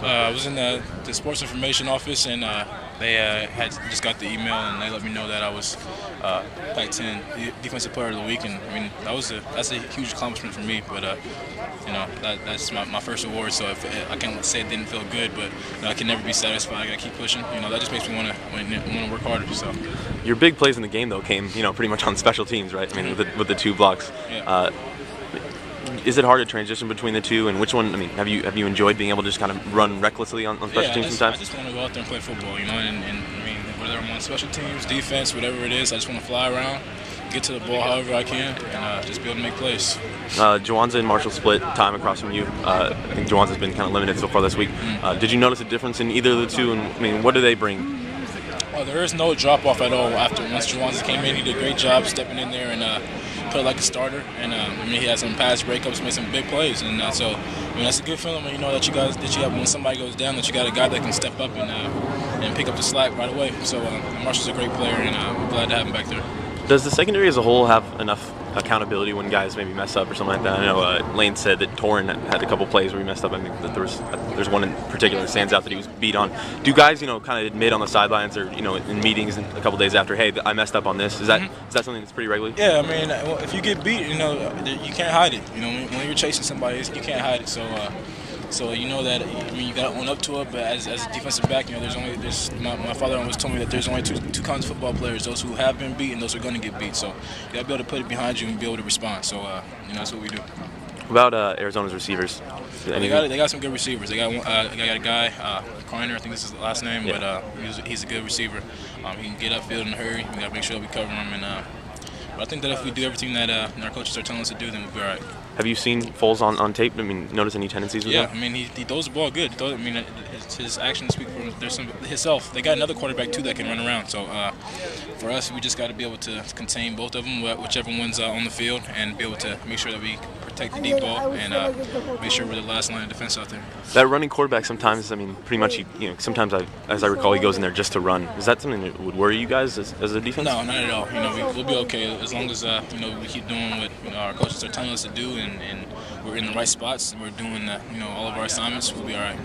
I was in the sports information office, and they had just got the email, and they let me know that I was Pac-10 Defensive Player of the Week, and I mean that's a huge accomplishment for me. But you know that's my first award, so if I can't say it didn't feel good, but I can never be satisfied. I gotta keep pushing. You know that just makes me want to work harder. So your big plays in the game though came pretty much on special teams, right? I mean with the 2 blocks. Yeah. Is it hard to transition between the two, and which one? I mean, have you enjoyed being able to just kind of run recklessly on special teams sometimes? I just want to go out there and play football, you know, and I mean, whether I'm on special teams, defense, whatever it is, I just want to fly around, get to the ball however I can, and just be able to make plays. Jawanza and Marshall split time across from you. I think Jawanza's been kind of limited so far this week. Did you notice a difference in either of the two, and I mean, what do they bring? Well, there is no drop-off at all once Jawanza came in. He did a great job stepping in there and played like a starter. And I mean, he had some pass breakups, made some big plays. And so, I mean, that's a good feeling when you know that you have when somebody goes down, that you got a guy that can step up and pick up the slack right away. So Marshall's a great player, and we're glad to have him back there. Does the secondary as a whole have enough accountability when guys maybe mess up or something like that? I know Lane said that Torrin had a couple plays where he messed up. I think that there's one in particular that stands out that he was beat on. Do guys kind of admit on the sidelines or in meetings a couple days after, hey, I messed up on this? Is that something that's pretty regular? Yeah, I mean, if you get beat, you can't hide it. When you're chasing somebody, you can't hide it. So you know that, I mean, you got to own up to it. But as a defensive back, my father always told me that there's only two kinds of football players: those who have been beat and those who are going to get beat. So you got to be able to put it behind you and be able to respond. So that's what we do. About Arizona's receivers? They got some good receivers. They got a guy, Kreiner, I think this is his last name, yeah. But he's a good receiver. He can get upfield in a hurry. We got to make sure that we cover him. But I think that if we do everything that our coaches are telling us to do, then we'll be all right. Have you seen Foles on tape? I mean, notice any tendencies with that? him? I mean, he throws the ball good. His actions speak for himself. They got another quarterback, too, that can run around. So, for us, we just got to be able to contain both of them, whichever one's on the field, and be able to make sure that we protect the deep ball and make sure we're the last line of defense out there. That running quarterback sometimes, I mean, pretty much, sometimes, as I recall, he goes in there just to run. Is that something that would worry you guys as a defense? No, not at all. We'll be okay as long as we keep doing what our coaches are telling us to do, and we're in the right spots. We're doing all of our assignments. We'll be all right.